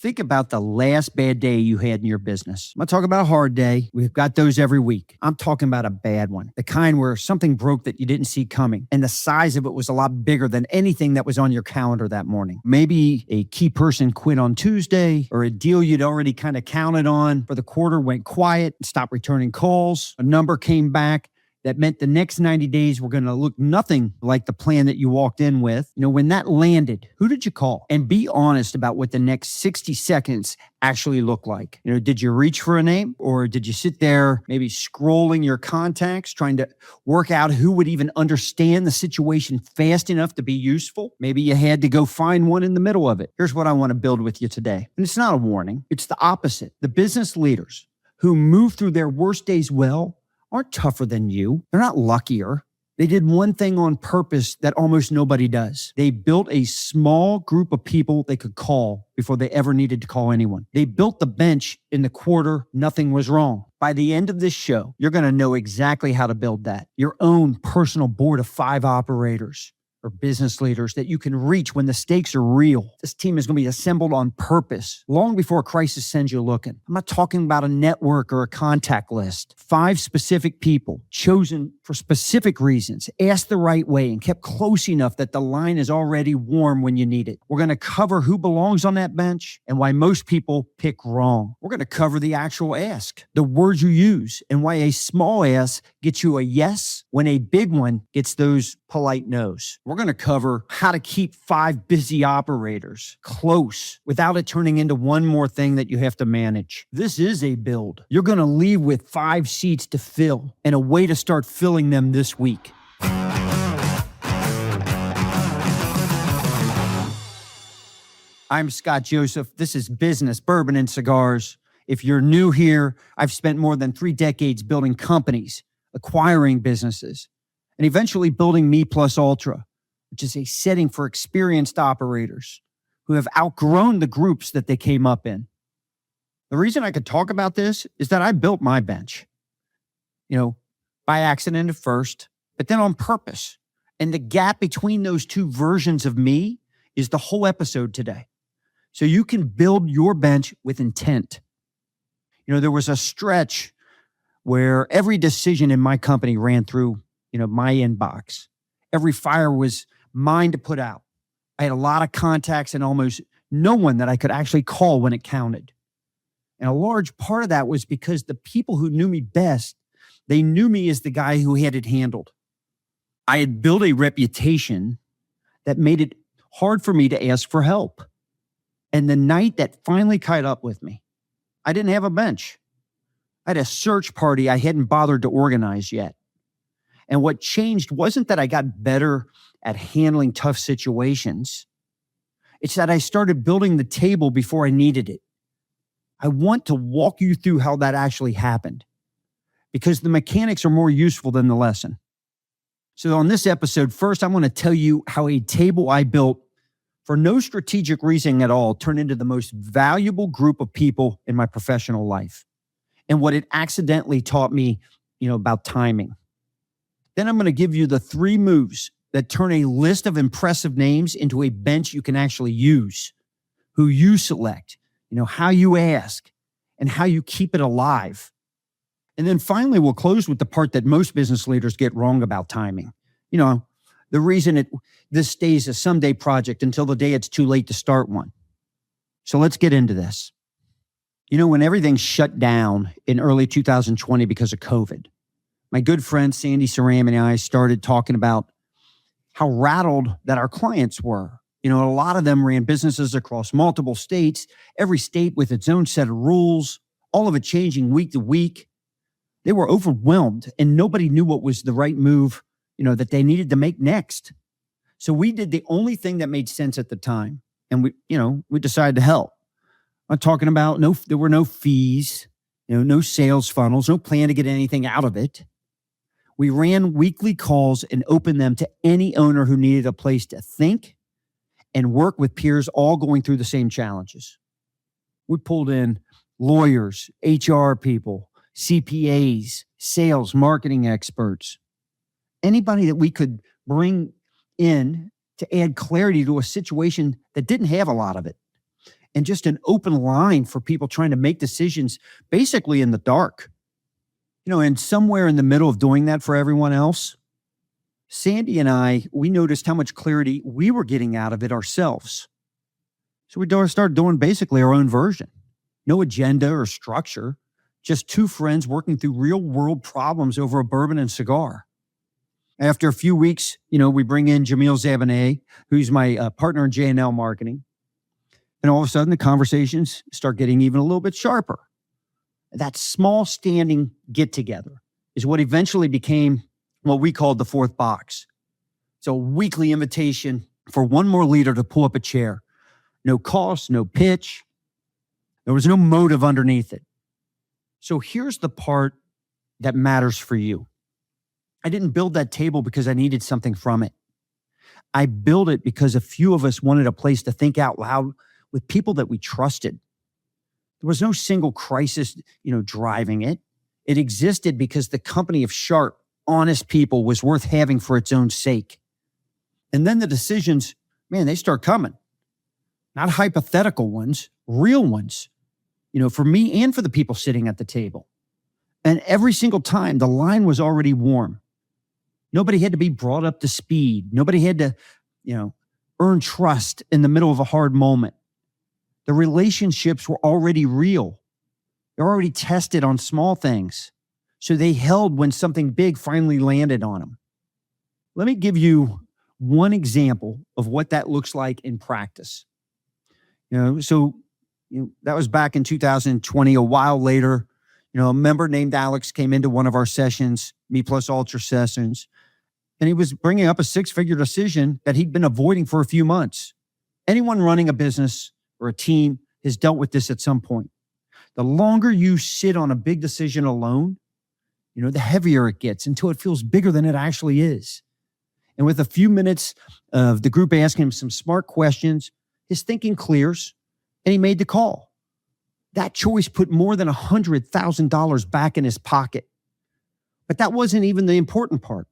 Think about the last bad day you had in your business. I'm not talking about a hard day. We've got those every week. I'm talking about a bad one, the kind where something broke that you didn't see coming, and the size of it was a lot bigger than anything that was on your calendar that morning. Maybe a key person quit on Tuesday, or a deal you'd already kind of counted on for the quarter went quiet and stopped returning calls. A number came back that meant the next 90 days were going to look nothing like the plan that you walked in with. When that landed, who did you call? And be honest about what the next 60 seconds actually look like. Did you reach for a name, or did you sit there maybe scrolling your contacts, trying to work out who would even understand the situation fast enough to be useful? Maybe you had to go find one in the middle of it. Here's what I want to build with you today. And it's not a warning. It's the opposite. The business leaders who move through their worst days well aren't tougher than you. They're not luckier. They did one thing on purpose that almost nobody does. They built a small group of people they could call before they ever needed to call anyone. They built the bench in the quarter nothing was wrong. By the end of this show, you're going to know exactly how to build that. Your own personal board of 5 operators or business leaders that you can reach when the stakes are real. This team is going to be assembled on purpose, long before a crisis sends you looking. I'm not talking about a network or a contact list. 5 specific people chosen for specific reasons, asked the right way, and kept close enough that the line is already warm when you need it. We're going to cover who belongs on that bench and why most people pick wrong. We're going to cover the actual ask, the words you use, and why a small ask gets you a yes when a big one gets those polite no's. We're going to cover how to keep 5 busy operators close without it turning into one more thing that you have to manage. This is a build. You're going to leave with 5 seats to fill and a way to start filling them this week. I'm Scott Joseph. This is Business, Bourbon, and Cigars. If you're new here, I've spent more than 3 decades building companies, acquiring businesses, and eventually building Me Plus Ultra, which is a setting for experienced operators who have outgrown the groups that they came up in. The reason I could talk about this is that I built my bench, by accident at first, but then on purpose. And the gap between those 2 versions of me is the whole episode today. So you can build your bench with intent. There was a stretch where every decision in my company ran through, my inbox. Every fire was mine to put out. I had a lot of contacts and almost no one that I could actually call when it counted. And a large part of that was because the people who knew me best, they knew me as the guy who had it handled. I had built a reputation that made it hard for me to ask for help. And the night that finally caught up with me, I didn't have a bench. I had a search party I hadn't bothered to organize yet. And what changed wasn't that I got better at handling tough situations. It's that I started building the table before I needed it. I want to walk you through how that actually happened, because the mechanics are more useful than the lesson. So on this episode, first, I'm going to tell you how a table I built for no strategic reason at all turned into the most valuable group of people in my professional life, and what it accidentally taught me, about timing. Then I'm going to give you the 3 moves that turn a list of impressive names into a bench you can actually use, who you select, how you ask, and how you keep it alive. And then finally, we'll close with the part that most business leaders get wrong about timing. The reason this stays a someday project until the day it's too late to start one. So let's get into this. When everything shut down in early 2020 because of COVID, my good friend Sandy Saram and I started talking about how rattled that our clients were. A lot of them ran businesses across multiple states, every state with its own set of rules, all of it changing week to week. They were overwhelmed and nobody knew what was the right move, that they needed to make next. So we did the only thing that made sense at the time. And we decided to help. I'm talking about there were no fees, no sales funnels, no plan to get anything out of it. We ran weekly calls and opened them to any owner who needed a place to think and work with peers all going through the same challenges. We pulled in lawyers, HR people, CPAs, sales, marketing experts, anybody that we could bring in to add clarity to a situation that didn't have a lot of it. and just an open line for people trying to make decisions basically in the dark. And somewhere in the middle of doing that for everyone else, Sandy and I, we noticed how much clarity we were getting out of it ourselves. So we started doing basically our own version. No agenda or structure, just two friends working through real world problems over a bourbon and cigar. After a few weeks, we bring in Jamil Zabaneh, who's my partner in J&L marketing. And all of a sudden, the conversations start getting even a little bit sharper. That small standing get together is what eventually became what we called the fourth box. It's a weekly invitation for one more leader to pull up a chair. No cost, no pitch. There was no motive underneath it. So here's the part that matters for you. I didn't build that table because I needed something from it. I built it because a few of us wanted a place to think out loud with people that we trusted. There was no single crisis, driving it. It existed because the company of sharp, honest people was worth having for its own sake. And then the decisions, they start coming. Not hypothetical ones, real ones, for me and for the people sitting at the table. And every single time, the line was already warm. Nobody had to be brought up to speed. Nobody had to, earn trust in the middle of a hard moment. The relationships were already real. They're already tested on small things. So they held when something big finally landed on them. Let me give you one example of what that looks like in practice. That was back in 2020. A while later, a member named Alex came into one of our sessions, Me Plus Ultra sessions, and he was bringing up a six-figure decision that he'd been avoiding for a few months. Anyone running a business or a team has dealt with this at some point. The longer you sit on a big decision alone, the heavier it gets until it feels bigger than it actually is. And with a few minutes of the group asking him some smart questions, his thinking clears and he made the call. That choice put more than $100,000 back in his pocket. But that wasn't even the important part.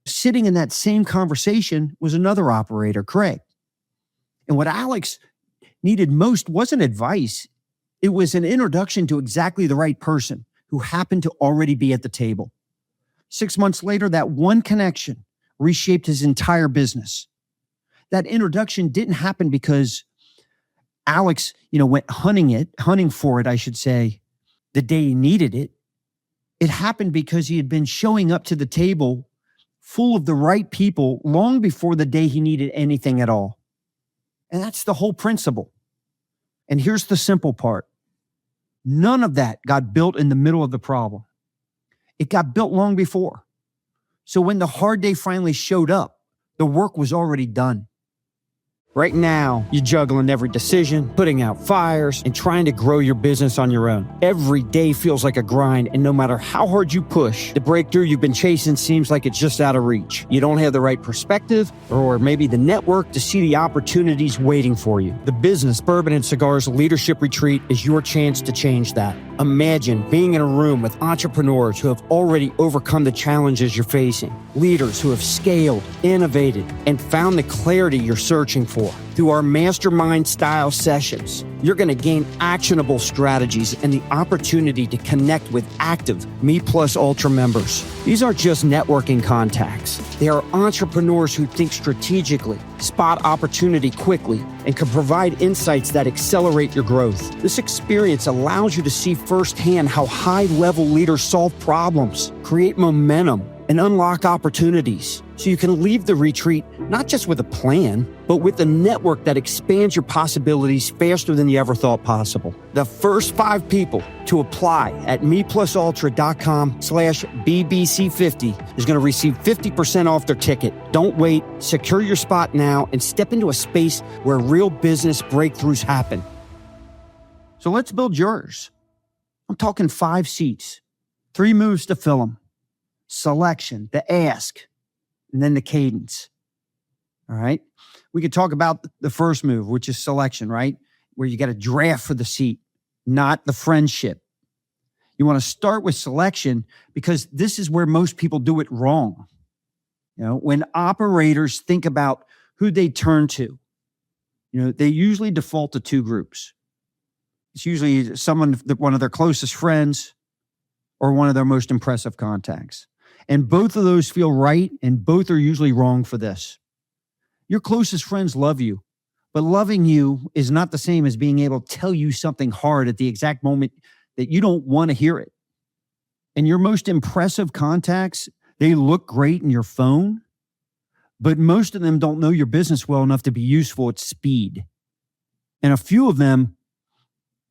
Sitting in that same conversation was another operator, Craig. And what Alex needed most wasn't advice. It was an introduction to exactly the right person who happened to already be at the table. 6 months later, that one connection reshaped his entire business. That introduction didn't happen because Alex, went hunting for it, I should say, the day he needed it. It happened because he had been showing up to the table full of the right people long before the day he needed anything at all. And that's the whole principle. And here's the simple part. None of that got built in the middle of the problem. It got built long before. So when the hard day finally showed up, the work was already done. Right now, you're juggling every decision, putting out fires, and trying to grow your business on your own. Every day feels like a grind, and no matter how hard you push, the breakthrough you've been chasing seems like it's just out of reach. You don't have the right perspective, or maybe the network to see the opportunities waiting for you. The Business, Bourbon, and Cigars Leadership Retreat is your chance to change that. Imagine being in a room with entrepreneurs who have already overcome the challenges you're facing, leaders who have scaled, innovated, and found the clarity you're searching for. Through our mastermind style sessions, you're going to gain actionable strategies and the opportunity to connect with active Me Plus Ultra members. These aren't just networking contacts. They are entrepreneurs who think strategically, spot opportunity quickly, and can provide insights that accelerate your growth. This experience allows you to see firsthand how high-level leaders solve problems, create momentum, and unlock opportunities. So you can leave the retreat not just with a plan, but with a network that expands your possibilities faster than you ever thought possible. The first 5 people to apply at meplusultra.com/BBC50 is going to receive 50% off their ticket. Don't wait. Secure your spot now and step into a space where real business breakthroughs happen. So let's build yours. I'm talking 5 seats, 3 moves to fill them. Selection, the ask, and then the cadence. All right. We could talk about the first move, which is selection, right? Where you got a draft for the seat, not the friendship. You want to start with selection because this is where most people do it wrong. When operators think about who they turn to, They usually default to two groups. It's usually one of their closest friends or one of their most impressive contacts. And both of those feel right, and both are usually wrong for this. Your closest friends love you, but loving you is not the same as being able to tell you something hard at the exact moment that you don't want to hear it. And your most impressive contacts, they look great in your phone, but most of them don't know your business well enough to be useful at speed. And a few of them,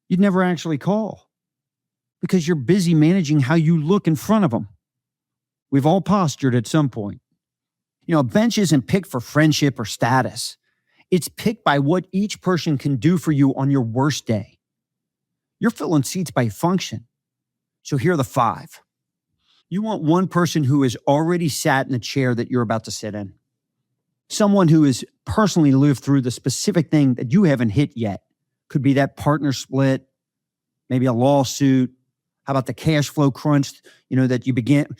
you'd never actually call because you're busy managing how you look in front of them. We've all postured at some point. A bench isn't picked for friendship or status. It's picked by what each person can do for you on your worst day. You're filling seats by function. So here are the 5. You want one person who has already sat in the chair that you're about to sit in. Someone who has personally lived through the specific thing that you haven't hit yet. Could be that partner split, maybe a lawsuit. How about the cash flow crunch, that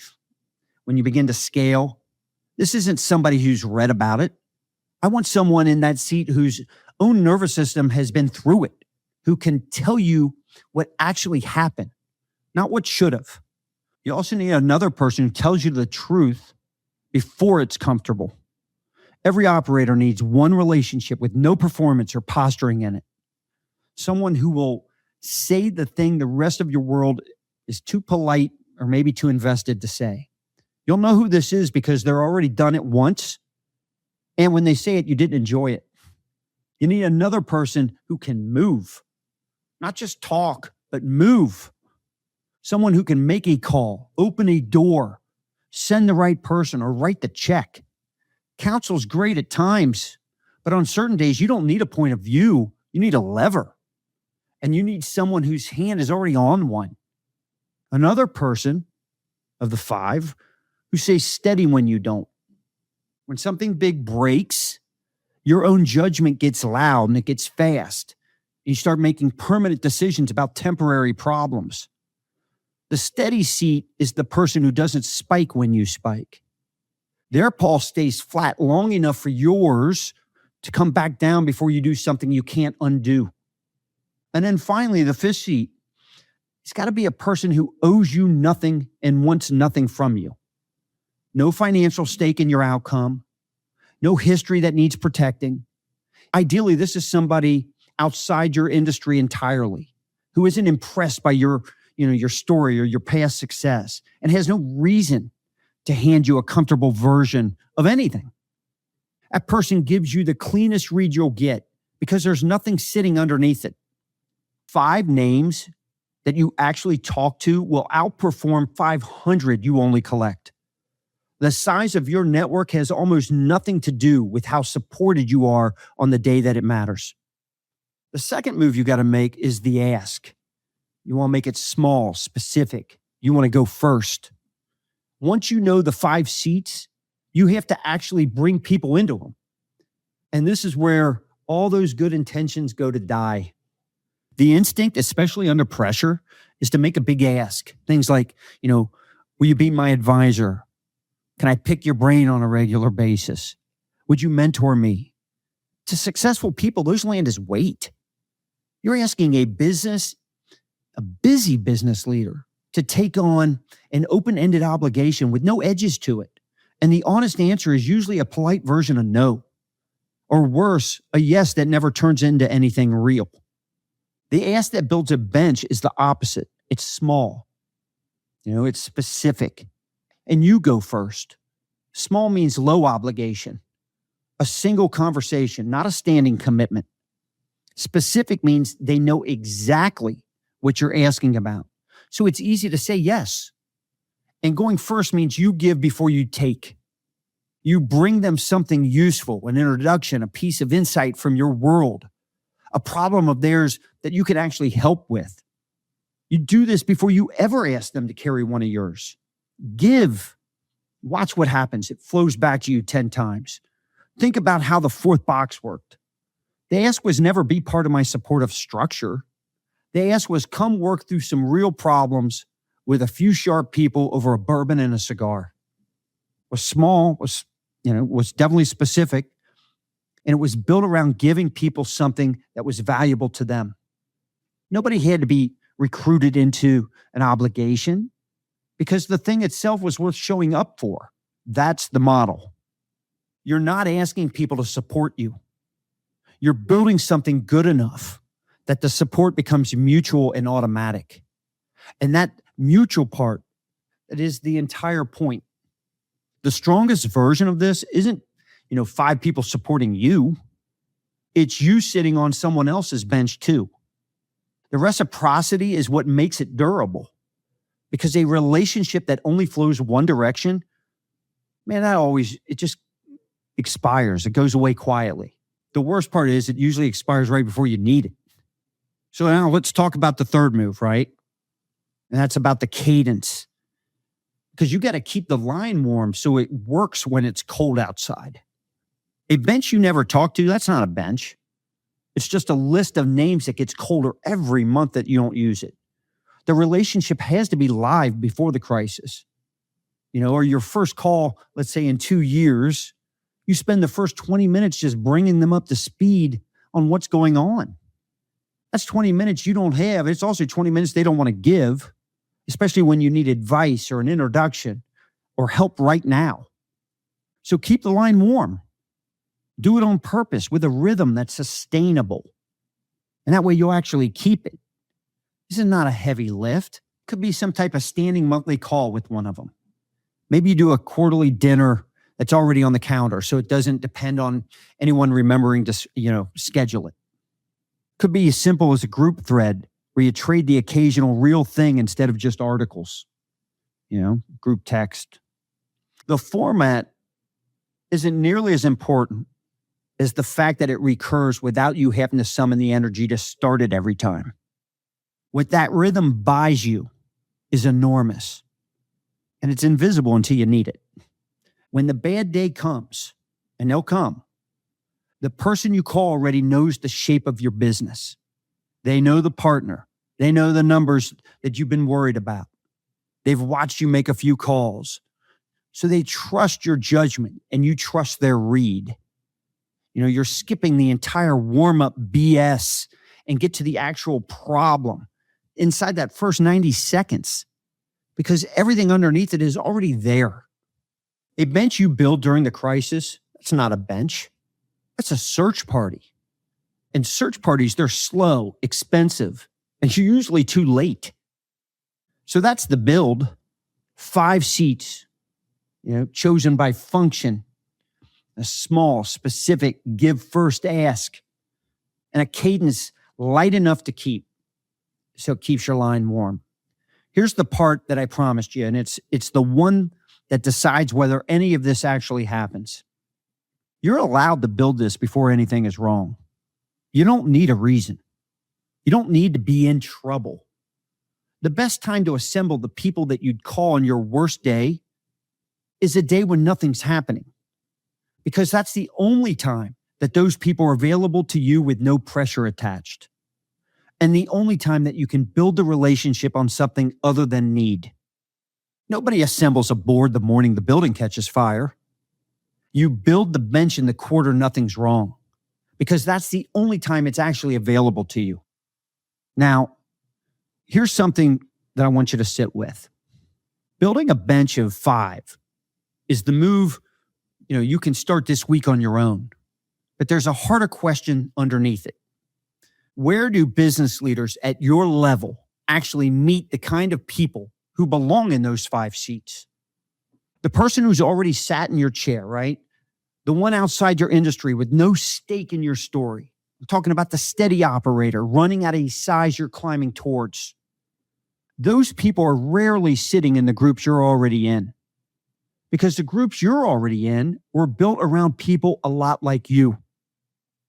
when you begin to scale? This isn't somebody who's read about it. I want someone in that seat whose own nervous system has been through it, who can tell you what actually happened, not what should have. You also need another person who tells you the truth before it's comfortable. Every operator needs one relationship with no performance or posturing in it. Someone who will say the thing the rest of your world is too polite or maybe too invested to say. You'll know who this is because they're already done it once. And when they say it, you didn't enjoy it. You need another person who can move, not just talk, but move. Someone who can make a call, open a door, send the right person, or write the check. Counsel's great at times, but on certain days, you don't need a point of view. You need a lever. And you need someone whose hand is already on one. Another person of the 5 who stays steady when you don't. When something big breaks, your own judgment gets loud and it gets fast. You start making permanent decisions about temporary problems. The steady seat is the person who doesn't spike when you spike. Their pulse stays flat long enough for yours to come back down before you do something you can't undo. And then finally, the 5th seat, it's got to be a person who owes you nothing and wants nothing from you. No financial stake in your outcome, no history that needs protecting. Ideally, this is somebody outside your industry entirely who isn't impressed by your story or your past success and has no reason to hand you a comfortable version of anything. That person gives you the cleanest read you'll get because there's nothing sitting underneath it. 5 names that you actually talk to will outperform 500 you only collect. The size of your network has almost nothing to do with how supported you are on the day that it matters. The second move you got to make is the ask. You want to make it small, specific. You want to go first. Once you know the 5 seats, you have to actually bring people into them. And this is where all those good intentions go to die. The instinct, especially under pressure, is to make a big ask. Things like, will you be my advisor? Can I pick your brain on a regular basis? Would you mentor me? To successful people, those land as weight. You're asking a busy business leader to take on an open-ended obligation with no edges to it. And the honest answer is usually a polite version of no. Or worse, a yes that never turns into anything real. The ask that builds a bench is the opposite. It's small. It's specific. And you go first. Small means low obligation. A single conversation, not a standing commitment. Specific means they know exactly what you're asking about. So it's easy to say yes. And going first means you give before you take. You bring them something useful, an introduction, a piece of insight from your world, a problem of theirs that you can actually help with. You do this before you ever ask them to carry one of yours. Give. Watch what happens. It flows back to you 10 times. Think about how the 4th box worked. The ask was never be part of my supportive structure. The ask was come work through some real problems with a few sharp people over a bourbon and a cigar. Was small, was definitely specific. And it was built around giving people something that was valuable to them. Nobody had to be recruited into an obligation because the thing itself was worth showing up for. That's the model. You're not asking people to support you. You're building something good enough that the support becomes mutual and automatic. And that mutual part, that is the entire point. The strongest version of this isn't, 5 people supporting you. It's you sitting on someone else's bench too. The reciprocity is what makes it durable, because a relationship that only flows one direction, man, it just expires. It goes away quietly. The worst part is it usually expires right before you need it. So now let's talk about the third move, right? And that's about the cadence, because you got to keep the line warm so it works when it's cold outside. A bench you never talk to, that's not a bench. It's just a list of names that gets colder every month that you don't use it. The relationship has to be live before the crisis. Or your first call, let's say in 2 years, you spend the first 20 minutes just bringing them up to speed on what's going on. That's 20 minutes you don't have. It's also 20 minutes they don't want to give, especially when you need advice or an introduction or help right now. So keep the line warm. Do it on purpose with a rhythm that's sustainable. And that way you'll actually keep it. This is not a heavy lift. Could be some type of standing monthly call with one of them. Maybe you do a quarterly dinner that's already on the calendar, so it doesn't depend on anyone remembering to, schedule it. Could be as simple as a group thread where you trade the occasional real thing instead of just articles, group text. The format isn't nearly as important as the fact that it recurs without you having to summon the energy to start it every time. What that rhythm buys you is enormous, and it's invisible until you need it. When the bad day comes, and they'll come, the person you call already knows the shape of your business. They know the partner. They know the numbers that you've been worried about. They've watched you make a few calls. So they trust your judgment and you trust their read. You're skipping the entire warm-up BS and get to the actual problem inside that first 90 seconds because everything underneath it is already there. A bench you build during the crisis, that's not a bench. That's a search party. And search parties, they're slow, expensive, and you're usually too late. So that's the build. 5 seats, chosen by function, a small, specific give first ask, and a cadence light enough to keep, so it keeps your line warm. Here's the part that I promised you, and it's the one that decides whether any of this actually happens. You're allowed to build this before anything is wrong. You don't need a reason. You don't need to be in trouble. The best time to assemble the people that you'd call on your worst day is a day when nothing's happening, because that's the only time that those people are available to you with no pressure attached, and the only time that you can build the relationship on something other than need. Nobody assembles a board the morning the building catches fire. You build the bench in the quarter nothing's wrong, because that's the only time it's actually available to you. Now, here's something that I want you to sit with. Building a bench of 5 is the move, you can start this week on your own. But there's a harder question underneath it. Where do business leaders at your level actually meet the kind of people who belong in those 5 seats? The person who's already sat in your chair, right? The one outside your industry with no stake in your story. I'm talking about the steady operator running at a size you're climbing towards. Those people are rarely sitting in the groups you're already in, because the groups you're already in were built around people a lot like you.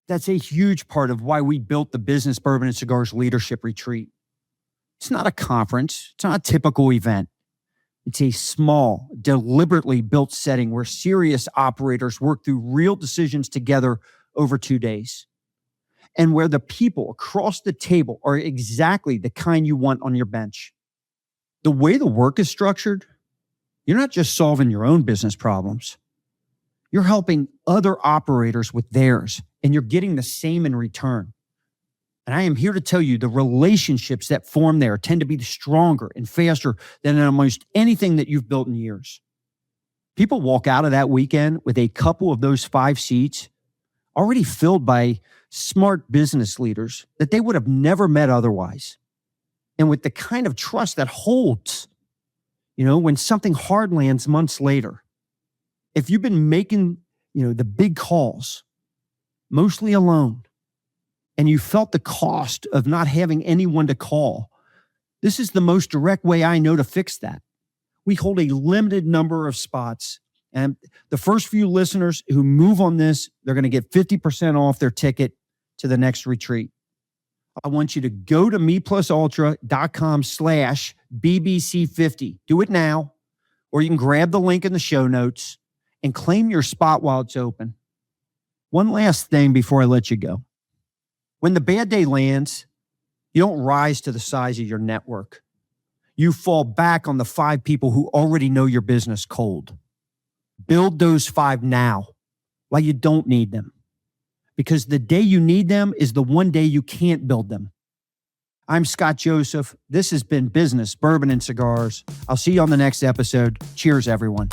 That's a huge part of why we built the Business Bourbon and Cigars Leadership Retreat. It's not a conference. It's not a typical event. It's a small, deliberately built setting where serious operators work through real decisions together over 2 days, and where the people across the table are exactly the kind you want on your bench. The way the work is structured, you're not just solving your own business problems. You're helping other operators with theirs and you're getting the same in return. And I am here to tell you the relationships that form there tend to be stronger and faster than almost anything that you've built in years. People walk out of that weekend with a couple of those 5 seats already filled by smart business leaders that they would have never met otherwise. And with the kind of trust that holds, when something hard lands months later. If you've been making, the big calls, mostly alone, and you felt the cost of not having anyone to call, this is the most direct way I know to fix that. We hold a limited number of spots, and the first few listeners who move on this, they're going to get 50% off their ticket to the next retreat. I want you to go to meplusultra.com/BBC50. Do it now, or you can grab the link in the show notes and claim your spot while it's open. One last thing before I let you go. When the bad day lands, you don't rise to the size of your network. You fall back on the 5 people who already know your business cold. Build those 5 now while you don't need them. Because the day you need them is the one day you can't build them. I'm Scott Joseph. This has been Business, Bourbon, and Cigars. I'll see you on the next episode. Cheers, everyone.